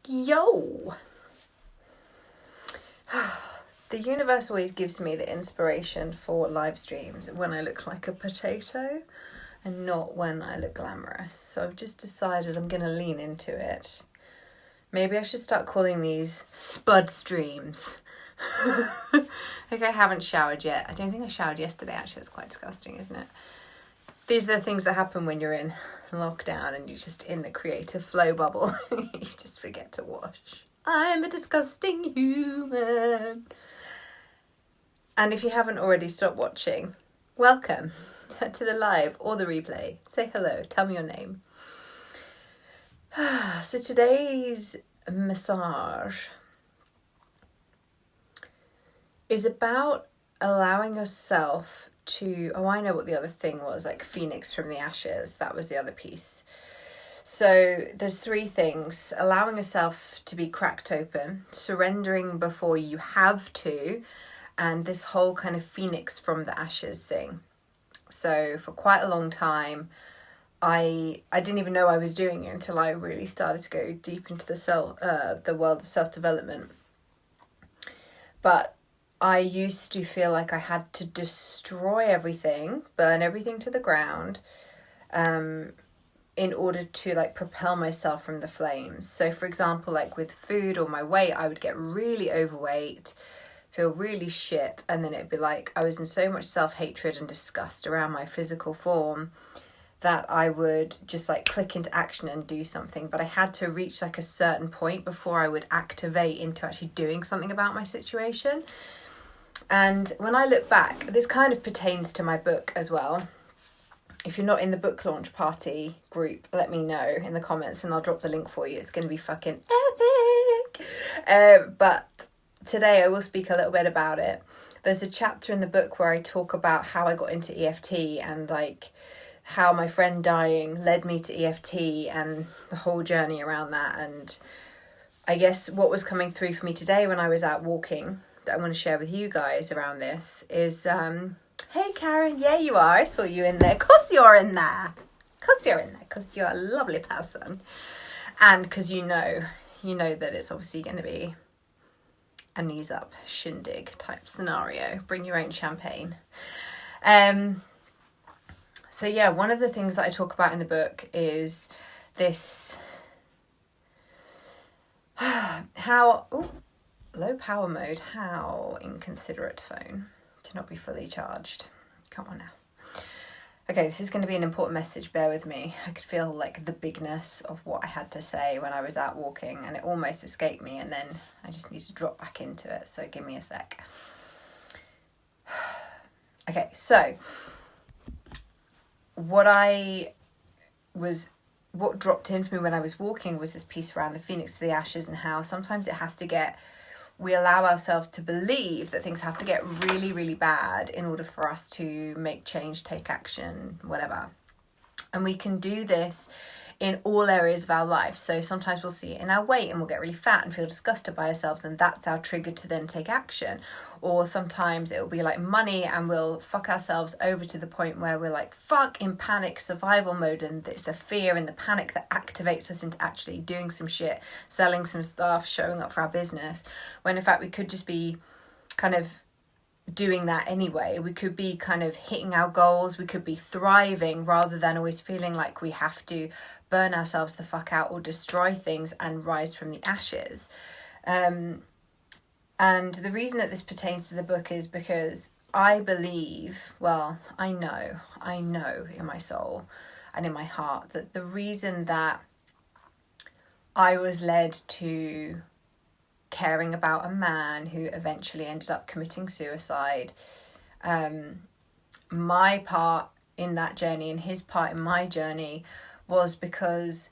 Yo! The universe always gives me the inspiration for live streams when I look like a potato and not when I look glamorous. So I've just decided I'm going to lean into it. Maybe I should start calling these spud streams. Like I haven't showered yet. I don't think I showered yesterday, actually. It's quite disgusting, isn't it? These are the things that happen when you're in lockdown and you're just in the creative flow bubble. You just forget to wash. I'm a disgusting human. And if you haven't already stopped watching, welcome to the live or the replay. Say hello, tell me your name. So today's massage is about allowing yourself to, I know what the other thing was, like Phoenix from the ashes. That was the other piece. So there's three things: allowing yourself to be cracked open, surrendering before you have to, and this whole kind of Phoenix from the ashes thing. So for quite a long time, I didn't even know I was doing it until I really started to go deep into the world of self-development. But I used to feel like I had to destroy everything, burn everything to the ground, in order to like propel myself from the flames. So for example, like with food or my weight, I would get really overweight, feel really shit, and then it'd be like I was in so much self-hatred and disgust around my physical form that I would just like click into action and do something. But I had to reach like a certain point before I would activate into actually doing something about my situation. And when I look back, this kind of pertains to my book as well. If you're not in the book launch party group, let me know in the comments and I'll drop the link for you. It's going to be fucking epic. But today I will speak a little bit about it. There's a chapter in the book where I talk about how I got into EFT and like how my friend dying led me to EFT and the whole journey around that. And I guess what was coming through for me today when I was out walking that I want to share with you guys around this is, hey Karen, yeah you are, I saw you in there. Of course you're in there. Because you're a lovely person. And because you know that it's obviously going to be a knees up shindig type scenario. Bring your own champagne. So yeah, one of the things that I talk about in the book is this, low power mode, how inconsiderate phone to not be fully charged. Come on now. Okay, this is going to be an important message, bear with me. I could feel like the bigness of what I had to say when I was out walking and it almost escaped me, and then I just need to drop back into it, so give me a sec. Okay, so what dropped in for me when I was walking was this piece around the Phoenix to the ashes and how sometimes we allow ourselves to believe that things have to get really, really bad in order for us to make change, take action, whatever. And we can do this in all areas of our life. So sometimes we'll see it in our weight and we'll get really fat and feel disgusted by ourselves, and that's our trigger to then take action. Or sometimes it will be like money and we'll fuck ourselves over to the point where we're like fuck in panic survival mode, and it's the fear and the panic that activates us into actually doing some shit, selling some stuff, showing up for our business, when in fact we could just be kind of doing that anyway. We could be kind of hitting our goals, we could be thriving rather than always feeling like we have to burn ourselves the fuck out or destroy things and rise from the ashes. And the reason that this pertains to the book is because I believe, well, I know in my soul and in my heart that the reason that I was led to caring about a man who eventually ended up committing suicide, my part in that journey and his part in my journey was because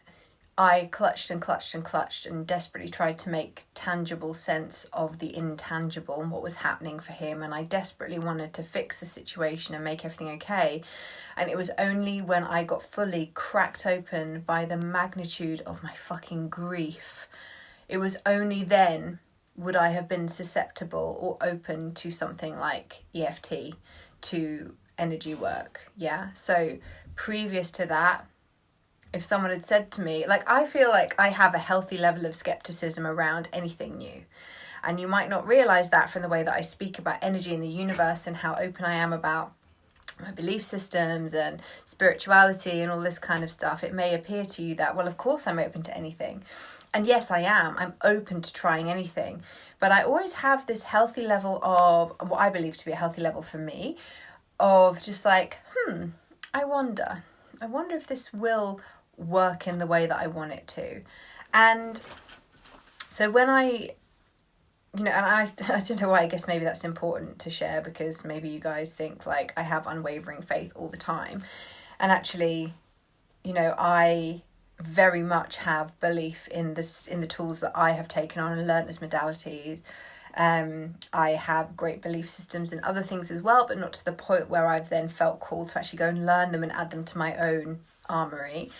I clutched and desperately tried to make tangible sense of the intangible and what was happening for him, and I desperately wanted to fix the situation and make everything okay. And it was only when I got fully cracked open by the magnitude of my fucking grief, it was only then would I have been susceptible or open to something like EFT, to energy work. Yeah. So previous to that, if someone had said to me, like, I feel like I have a healthy level of skepticism around anything new. And you might not realize that from the way that I speak about energy in the universe and how open I am about my belief systems and spirituality and all this kind of stuff. It may appear to you that, well, of course I'm open to anything. And yes, I am. I'm open to trying anything. But I always have this healthy level of, what I believe to be a healthy level for me, of just like, I wonder if this will work in the way that I want it to. And so when I and I don't know why, I guess maybe that's important to share, because maybe you guys think like I have unwavering faith all the time. And actually, I very much have belief in the tools that I have taken on and learnt as modalities. I have great belief systems in other things as well, but not to the point where I've then felt called to actually go and learn them and add them to my own armory.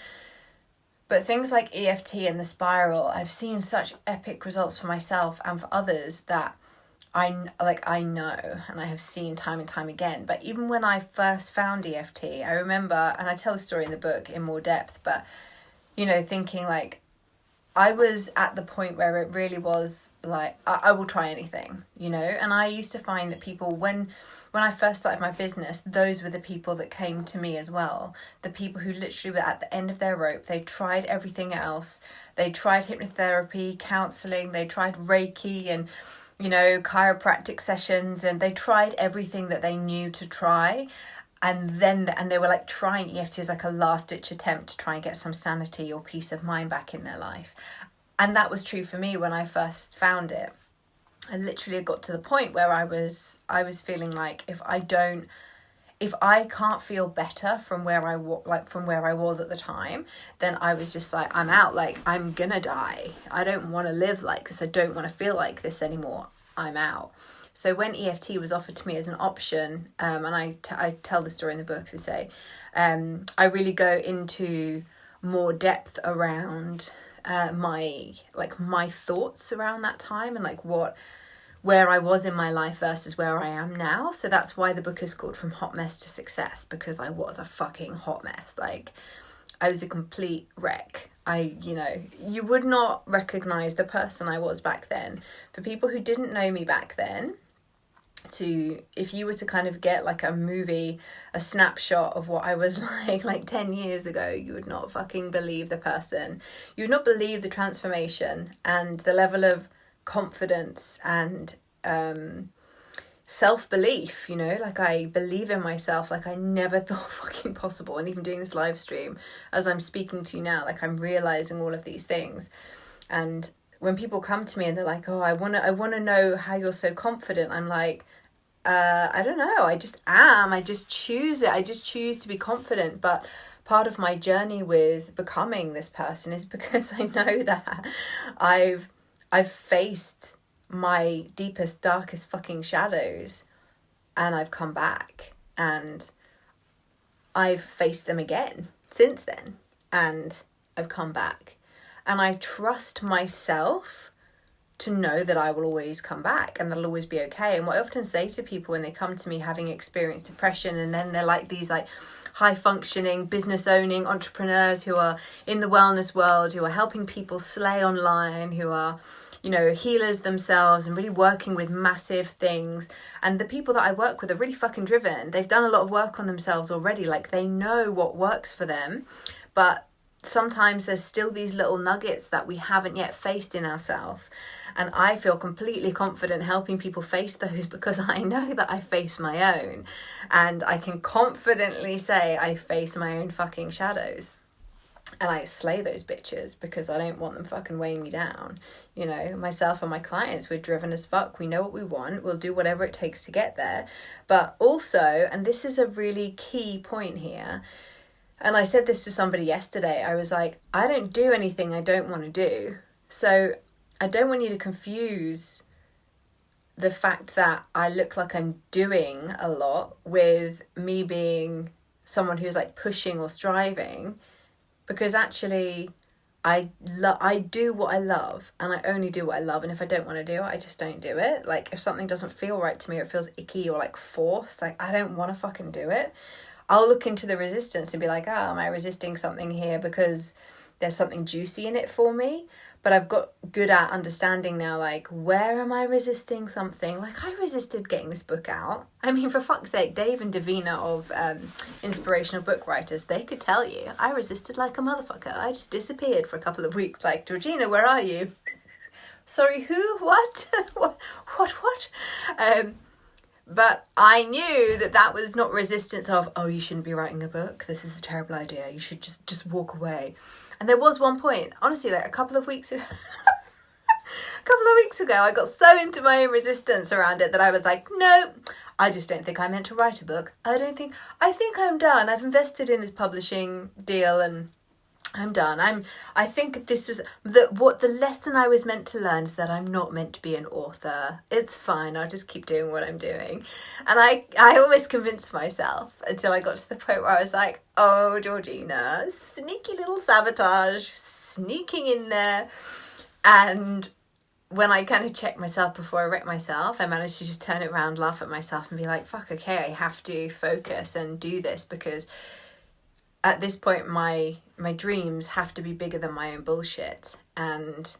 But things like EFT and the spiral, I've seen such epic results for myself and for others that I know, and I have seen time and time again. But even when I first found EFT, I remember, and I tell the story in the book in more depth, but, thinking like, I was at the point where it really was like, I will try anything, and I used to find that people, when I first started my business, those were the people that came to me as well. The people who literally were at the end of their rope. They tried everything else. They tried hypnotherapy, counseling, they tried Reiki and, chiropractic sessions, and they tried everything that they knew to try. And they were like trying EFT as like a last ditch attempt to try and get some sanity or peace of mind back in their life. And that was true for me when I first found it. I literally got to the point where I was feeling like if I can't feel better from where I was at the time, then I was just like, I'm out. Like, I'm gonna die. I don't want to live like this. I don't want to feel like this anymore. I'm out. So when EFT was offered to me as an option, and I tell the story in the book to say, I really go into more depth around my thoughts around that time and like where I was in my life versus where I am now. So that's why the book is called From Hot Mess to Success, because I was a fucking hot mess. Like, I was a complete wreck. You would not recognize the person I was back then. For people who didn't know me back then, if you were to kind of get like a snapshot of what I was like 10 years ago, you would not fucking believe the person. You would not believe the transformation and the level of confidence and self-belief, like I believe in myself like I never thought fucking possible. And even doing this live stream as I'm speaking to you now, like I'm realizing all of these things. And when people come to me and they're like, oh, I want to know how you're so confident, I'm like, I don't know, I just am. I just choose it. I just choose to be confident. But part of my journey with becoming this person is because I know that I've faced my deepest, darkest fucking shadows, and I've come back and I've faced them again since then, and I've come back, and I trust myself to know that I will always come back and that'll always be okay. And what I often say to people when they come to me having experienced depression, and then they're like these like high functioning, business owning entrepreneurs who are in the wellness world, who are helping people slay online, who are, healers themselves and really working with massive things. And the people that I work with are really fucking driven. They've done a lot of work on themselves already. Like, they know what works for them, but sometimes there's still these little nuggets that we haven't yet faced in ourselves. And I feel completely confident helping people face those because I know that I face my own. And I can confidently say I face my own fucking shadows. And I slay those bitches because I don't want them fucking weighing me down. Myself and my clients, we're driven as fuck. We know what we want. We'll do whatever it takes to get there. But also, and this is a really key point here, and I said this to somebody yesterday, I was like, I don't do anything I don't want to do. So I don't want you to confuse the fact that I look like I'm doing a lot with me being someone who's like pushing or striving, because actually I do what I love, and I only do what I love. And if I don't want to do it, I just don't do it. Like, if something doesn't feel right to me or it feels icky or like forced, like I don't want to fucking do it. I'll look into the resistance and be like, am I resisting something here because there's something juicy in it for me? But I've got good at understanding now, like, where am I resisting something? Like, I resisted getting this book out. I mean, for fuck's sake, Dave and Davina of Inspirational Book Writers, they could tell you, I resisted like a motherfucker. I just disappeared for a couple of weeks, like, Georgina, where are you? Sorry, who? What? What? But I knew that was not resistance of, oh, you shouldn't be writing a book. This is a terrible idea. You should just walk away. And there was one point, honestly, like a couple of weeks ago, I got so into my own resistance around it that I was like, no, I just don't think I meant to write a book. I think I'm done. I've invested in this publishing deal and I'm done. I think this was the lesson I was meant to learn is that I'm not meant to be an author. It's fine. I'll just keep doing what I'm doing. And I almost convinced myself until I got to the point where I was like, oh, Georgina, sneaky little sabotage sneaking in there. And when I kind of checked myself before I wrecked myself, I managed to just turn it around, laugh at myself and be like, fuck, okay, I have to focus and do this because at this point my dreams have to be bigger than my own bullshit. And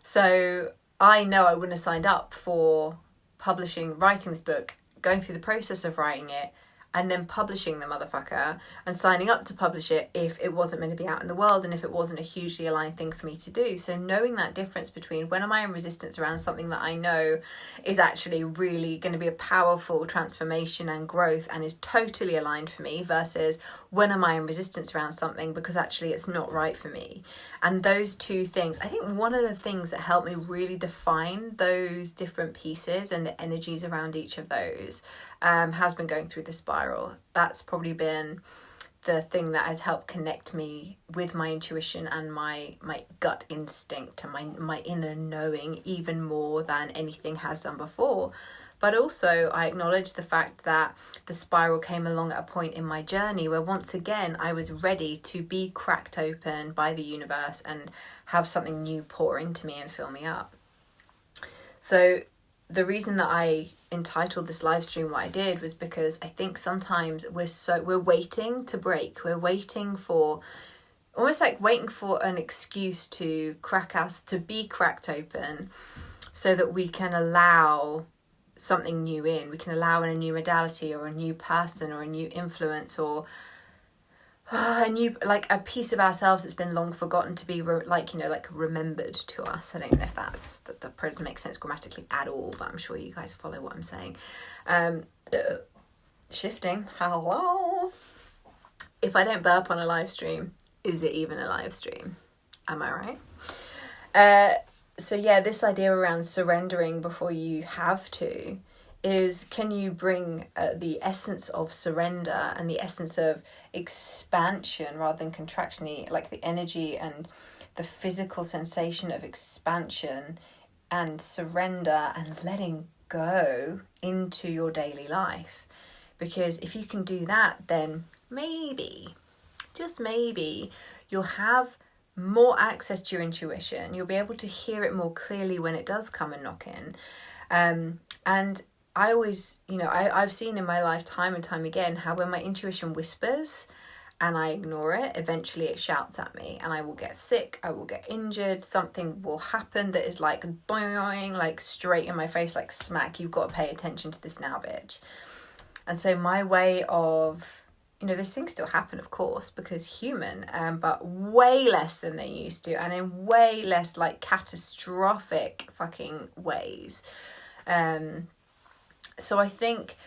so I know I wouldn't have signed up for writing this book, going through the process of writing it, and then publishing the motherfucker and signing up to publish it if it wasn't meant to be out in the world and if it wasn't a hugely aligned thing for me to do. So knowing that difference between when am I in resistance around something that I know is actually really going to be a powerful transformation and growth and is totally aligned for me versus when am I in resistance around something because actually it's not right for me. And those two things, I think one of the things that helped me really define those different pieces and the energies around each of those has been going through the spiral. That's probably been the thing that has helped connect me with my intuition and my gut instinct and my inner knowing even more than anything has done before. But also I acknowledge the fact that the spiral came along at a point in my journey where once again I was ready to be cracked open by the universe and have something new pour into me and fill me up. So the reason that I entitled this live stream what I did was because I think sometimes we're waiting to break. We're waiting for an excuse to crack us, to be cracked open so that we can allow something new in. We can allow in a new modality or a new person or a new influence or a new, like a piece of ourselves that's been long forgotten to be remembered to us. I don't know if that doesn't make sense grammatically at all, but I'm sure you guys follow what I'm saying. Shifting. Hello. If I don't burp on a live stream, is it even a live stream? Am I right? So yeah, this idea around surrendering before you have to is, can you bring the essence of surrender and the essence of expansion rather than contraction, like the energy and the physical sensation of expansion and surrender and letting go into your daily life? Because if you can do that, then maybe, just maybe, you'll have more access to your intuition. You'll be able to hear it more clearly when it does come and knock in. And I always, I've seen in my life time and time again how when my intuition whispers and I ignore it, eventually it shouts at me and I will get sick, I will get injured, something will happen that is like boing, like straight in my face, like smack, you've got to pay attention to this now, bitch. And so my way of, those things still happen, of course, because human, but way less than they used to and in way less like catastrophic fucking ways. So I think,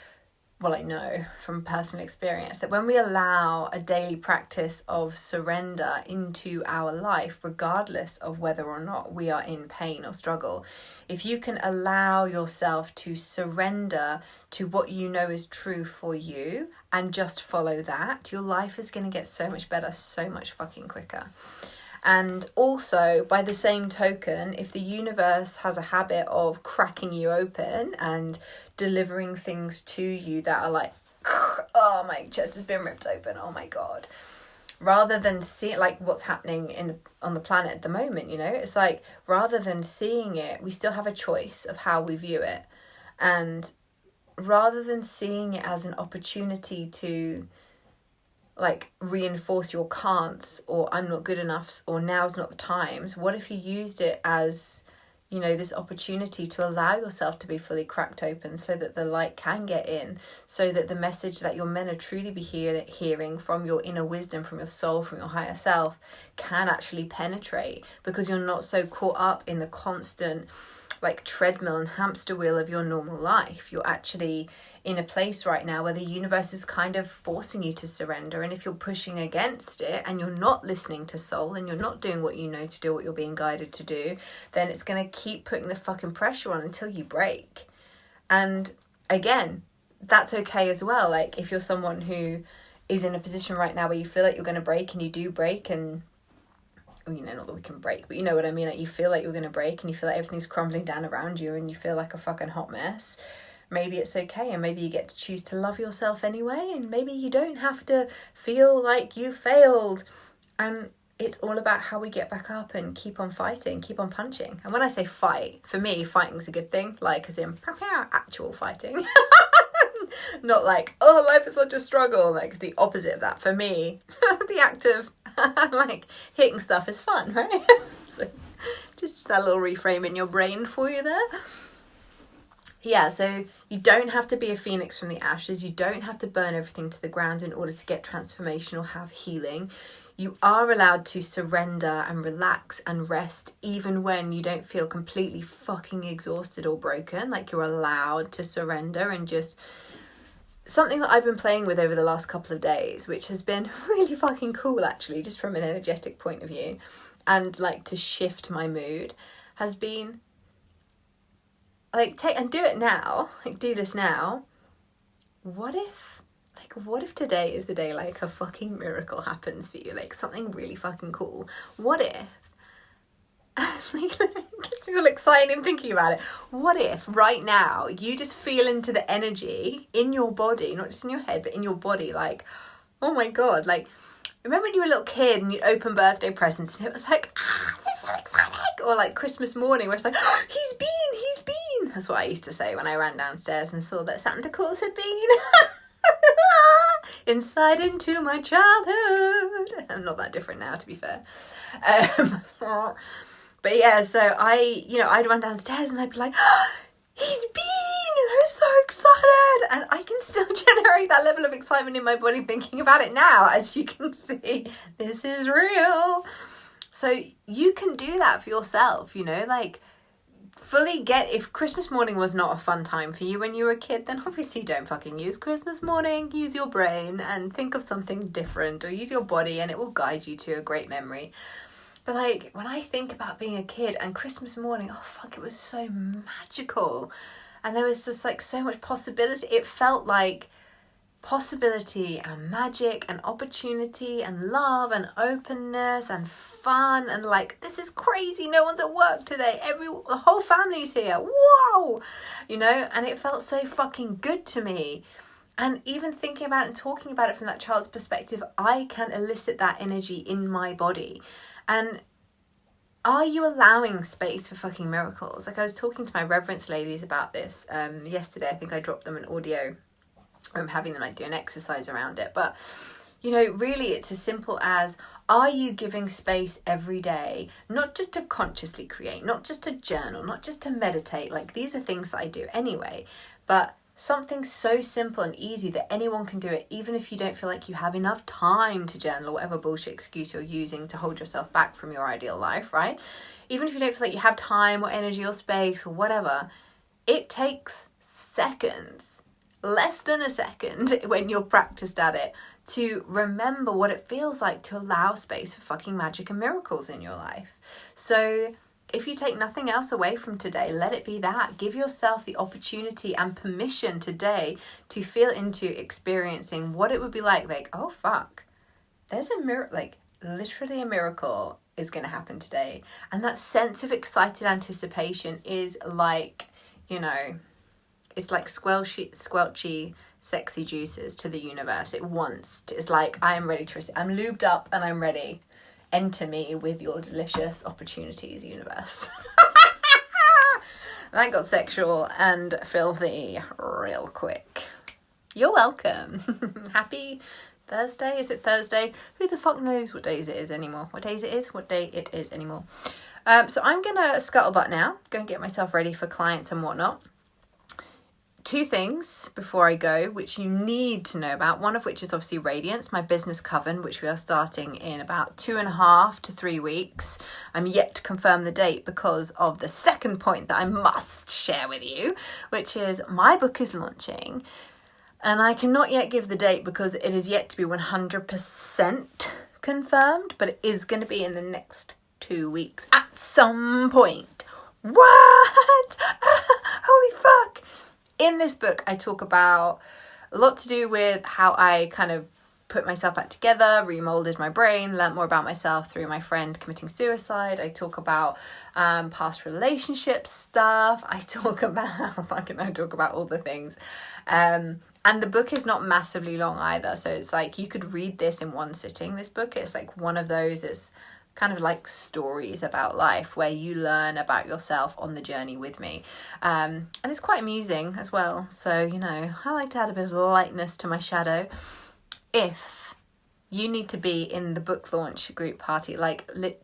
I know from personal experience that when we allow a daily practice of surrender into our life, regardless of whether or not we are in pain or struggle, if you can allow yourself to surrender to what you know is true for you and just follow that, your life is going to get so much better, so much fucking quicker. And also, by the same token, if the universe has a habit of cracking you open and delivering things to you that are like, oh, my chest has been ripped open, oh my God. Rather than see like what's happening on the planet at the moment, it's like, rather than seeing it, we still have a choice of how we view it. And rather than seeing it as an opportunity to like reinforce your can'ts or I'm not good enough or now's not the times, what if you used it as, you know, this opportunity to allow yourself to be fully cracked open so that the light can get in, so that the message that you're meant to truly be hearing from your inner wisdom, from your soul, from your higher self can actually penetrate, because you're not so caught up in the constant like treadmill and hamster wheel of your normal life. You're actually in a place right now where the universe is kind of forcing you to surrender. And if you're pushing against it and you're not listening to soul and you're not doing what you know to do, what you're being guided to do, then it's going to keep putting the fucking pressure on until you break. And again, that's okay as well. Like if you're someone who is in a position right now where you feel like you're going to break and you do break, and you know, not that we can break, but you know what I mean, like you feel like you're going to break and you feel like everything's crumbling down around you and you feel like a fucking hot mess, maybe it's okay, and maybe you get to choose to love yourself anyway, and maybe you don't have to feel like you failed. And it's all about how we get back up and keep on fighting, keep on punching. And when I say fight, for me, fighting's a good thing, like as in actual fighting. Not like, oh, life is such a struggle. Like it's the opposite of that. For me, the act of like hitting stuff is fun, right? So just that little reframe in your brain for you there. Yeah, so you don't have to be a phoenix from the ashes. You don't have to burn everything to the ground in order to get transformation or have healing. You are allowed to surrender and relax and rest even when you don't feel completely fucking exhausted or broken. Like you're allowed to surrender and just... Something that I've been playing with over the last couple of days, which has been really fucking cool actually, just from an energetic point of view, and like to shift my mood, has been like take and do it now, like do this now. What if today is the day like a fucking miracle happens for you, like something really fucking cool? What if like, gets me all excited thinking about it. What if right now you just feel into the energy in your body, not just in your head, but in your body, like, oh my God, like, remember when you were a little kid and you'd open birthday presents and it was like, this is so exciting. Or like Christmas morning where it's like, he's been. That's what I used to say when I ran downstairs and saw that Santa Claus had been. Insight into my childhood. I'm not that different now, to be fair. But yeah, so I'd run downstairs and I'd be like, he's been! And I was so excited! And I can still generate that level of excitement in my body thinking about it now, as you can see. This is real. So you can do that for yourself, you know, like fully get, if Christmas morning was not a fun time for you when you were a kid, then obviously don't fucking use Christmas morning. Use your brain and think of something different, or use your body and it will guide you to a great memory. But like when I think about being a kid and Christmas morning, oh fuck, it was so magical. And there was just like so much possibility. It felt like possibility and magic and opportunity and love and openness and fun and like, this is crazy, no one's at work today, the whole family's here, whoa, you know. And it felt so fucking good to me. And even thinking about it and talking about it from that child's perspective, I can elicit that energy in my body. And are you allowing space for fucking miracles? Like I was talking to my reverence ladies about this yesterday. I think I dropped them an audio. I'm having them like do an exercise around it. But, you know, really it's as simple as, are you giving space every day, not just to consciously create, not just to journal, not just to meditate, like these are things that I do anyway, but something so simple and easy that anyone can do it, even if you don't feel like you have enough time to journal, or whatever bullshit excuse you're using to hold yourself back from your ideal life, right? Even if you don't feel like you have time or energy or space or whatever, it takes seconds, less than a second when you're practiced at it, to remember what it feels like to allow space for fucking magic and miracles in your life. So if you take nothing else away from today, let it be that. Give yourself the opportunity and permission today to feel into experiencing what it would be like, oh fuck, there's a miracle, like literally a miracle is going to happen today. And that sense of excited anticipation is like, you know, it's like squelchy, sexy juices to the universe. It's like, I am ready to receive. I'm lubed up and I'm ready. Enter me with your delicious opportunities, universe. That got sexual and filthy real quick. You're welcome. Happy Thursday. Is it Thursday? Who the fuck knows what days it is anymore? What day it is anymore. So I'm gonna scuttlebutt now, go and get myself ready for clients and whatnot. 2 things before I go, which you need to know about. One of which is obviously Radiance, my business coven, which we are starting in about 2.5 to 3 weeks. I'm yet to confirm the date because of the second point that I must share with you, which is my book is launching. And I cannot yet give the date because it is yet to be 100% confirmed, but it is going to be in the next 2 weeks at some point. What? Holy fuck. In this book, I talk about a lot to do with how I kind of put myself back together, remolded my brain, learnt more about myself through my friend committing suicide. I talk about past relationship stuff. I talk about all the things. And the book is not massively long either. So it's like you could read this in one sitting, this book. It's like one of those, it's kind of like stories about life where you learn about yourself on the journey with me. And it's quite amusing as well. So, you know, I like to add a bit of lightness to my shadow. If you need to be in the book launch group party, legit,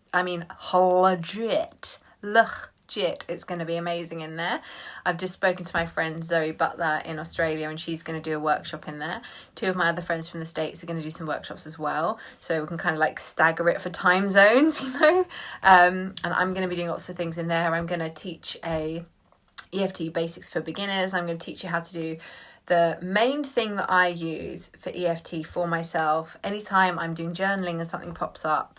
it's going to be amazing in there. I've just spoken to my friend Zoe Butler in Australia, and she's going to do a workshop in there. 2 of my other friends from the States are going to do some workshops as well, so we can kind of like stagger it for time zones, you know. And I'm going to be doing lots of things in there. I'm going to teach a EFT basics for beginners. I'm going to teach you how to do the main thing that I use for EFT for myself. Anytime I'm doing journaling and something pops up,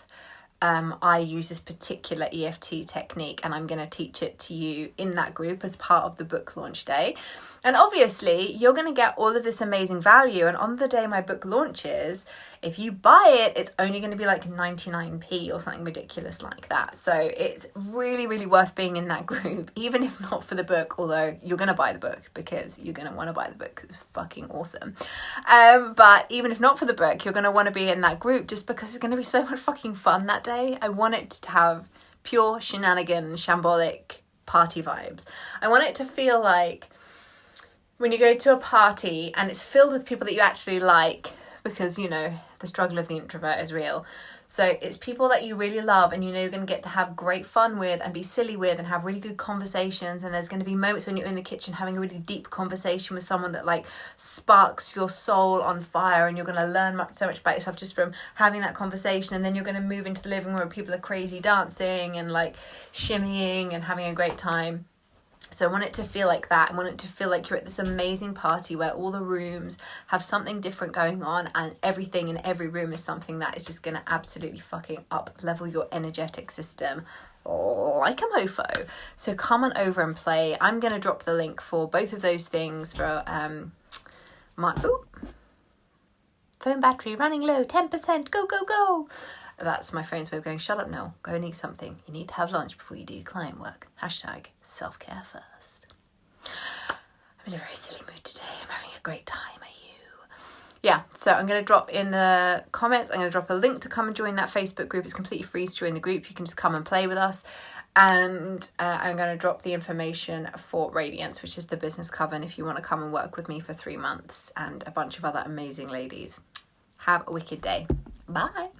I use this particular EFT technique, and I'm going to teach it to you in that group as part of the book launch day. And obviously, you're going to get all of this amazing value. And on the day my book launches, if you buy it, it's only going to be like 99p or something ridiculous like that. So it's really, really worth being in that group, even if not for the book, although you're going to buy the book because you're going to want to buy the book because it's fucking awesome. But even if not for the book, you're going to want to be in that group just because it's going to be so much fucking fun that day. I want it to have pure shenanigan, shambolic party vibes. I want it to feel like when you go to a party and it's filled with people that you actually like, because, you know, the struggle of the introvert is real. So it's people that you really love and you know you're going to get to have great fun with and be silly with and have really good conversations. And there's going to be moments when you're in the kitchen having a really deep conversation with someone that like sparks your soul on fire, and you're going to learn so much about yourself just from having that conversation. And then you're going to move into the living room where people are crazy dancing and like shimmying and having a great time. So I want it to feel like that. I want it to feel like you're at this amazing party where all the rooms have something different going on, and everything in every room is something that is just going to absolutely fucking up-level your energetic system like a mofo. So come on over and play. I'm going to drop the link for both of those things for my... Ooh, phone battery running low, 10%, go, go, go. That's my phone's way of going, shut up, Nell, go and eat something. You need to have lunch before you do client work. #self-care first. I'm in a very silly mood today. I'm having a great time. Are you? Yeah, so I'm going to drop in the comments, I'm going to drop a link to come and join that Facebook group. It's completely free to join the group. You can just come and play with us. And I'm going to drop the information for Radiance, which is the business coven, if you want to come and work with me for 3 months, and a bunch of other amazing ladies. Have a wicked day. Bye.